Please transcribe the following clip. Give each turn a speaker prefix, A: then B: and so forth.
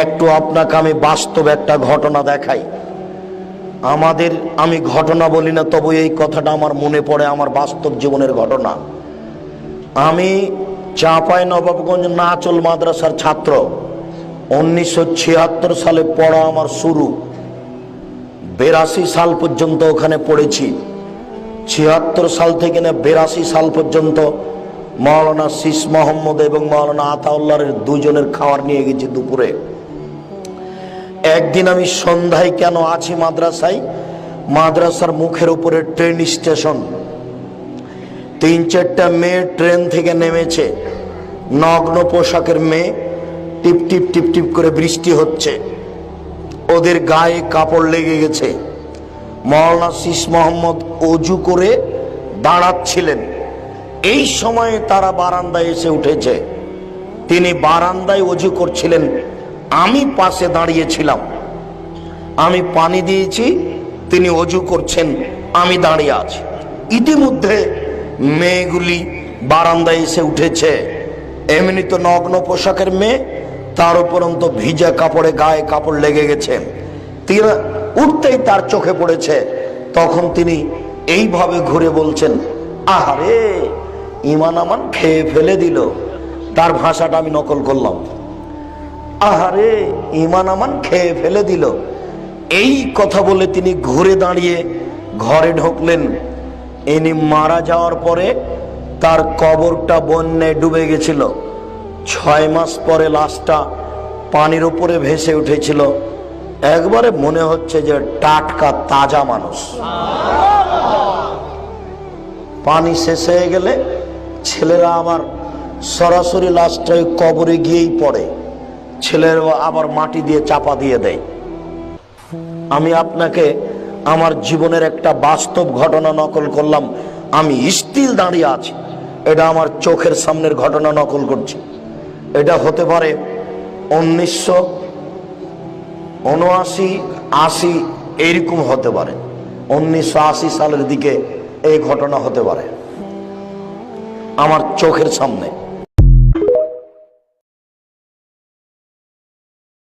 A: একটু আপনাকে আমি বাস্তব একটা ঘটনা দেখাই। আমি ঘটনা বলি না, তবু এই কথাটা আমার মনে পড়ে, আমার বাস্তব জীবনের ঘটনা। আমি চাঁপাইনবাবগঞ্জ নাচল মাদ্রাসার ছাত্র। 1976 সালে পড়া আমার শুরু। 82 সাল পর্যন্ত ওখানে পড়েছি। 76 সাল থেকে 82 সাল পর্যন্ত মাওলানা শীষ মোহাম্মদ এবং মাওলানা আতাউল্লাহর দুজনের খাবার নিয়ে গেছি দুপুরে। একদিন আমি সন্ধ্যায় কেন আছি মাদ্রাসায়, মাদ্রাসার মুখের উপরে ট্রেন স্টেশন। 3-4টা মেয়ে ট্রেন থেকে নেমেছে, নগ্ন পোশাকের মেয়ে। টিপ টিপ টিপ টিপ করে বৃষ্টি হচ্ছে, ওদের গায়ে কাপড় লেগে গেছে। মাওলানা শীষ মোহাম্মদ অজু করে দাঁড়াচ্ছিলেন, এই সময়ে তারা বারান্দায় এসে উঠেছে। তিনি বারান্দায় অজু করছিলেন, আমি পাশে দাঁড়িয়েছিলাম। আমি পানি দিয়েছি, তিনি অজু করছেন, আমি দাঁড়িয়ে আছি। ইতিমধ্যে মেয়েগুলি বারান্দায় এসে উঠেছে। এমনি তো নগ্ন পোশাকের মেয়ে, তার উপরন্ত ভিজা কাপড়ে গায়ে কাপড় লেগে গেছে। তিনি উঠতেই তার চোখে পড়েছে। তখন তিনি এইভাবে ঘুরে বলছেন, আহারে ইমান আমান খেয়ে ফেলে দিল। তার ভাষাটা আমি নকল করলাম, আহারে ইমান আমান খেয়ে ফেলে দিল। এই কথা বলে তিনি ঘুরে দাঁড়িয়ে ঘরে ঢুকলেন। ইনি মারা যাওয়ার পরে তার কবরটা বন্যায় ডুবে গেছিল। 6 মাস পরে লাশটা পানির উপরে ভেসে উঠেছিল। একবারে মনে হচ্ছে যে টাটকা তাজা মানুষ। পানি শেষ হয়ে গেলে ছেলেরা আবার সরাসরি লাশটা কবরে গিয়েই পড়ে, ছেলেরা আবার মাটি দিয়ে চাপা দিয়ে দেয়। আমি আপনাকে আমার জীবনের একটা বাস্তব ঘটনা নকল করলাম। আমি স্থির দাঁড়িয়ে আছি, এটা আমার চোখের সামনের ঘটনা নকল করছি। এটা হতে পারে 1979-80 এইরকম হতে পারে। 1980 সালের দিকে এই ঘটনা হতে পারে আমার চোখের সামনে।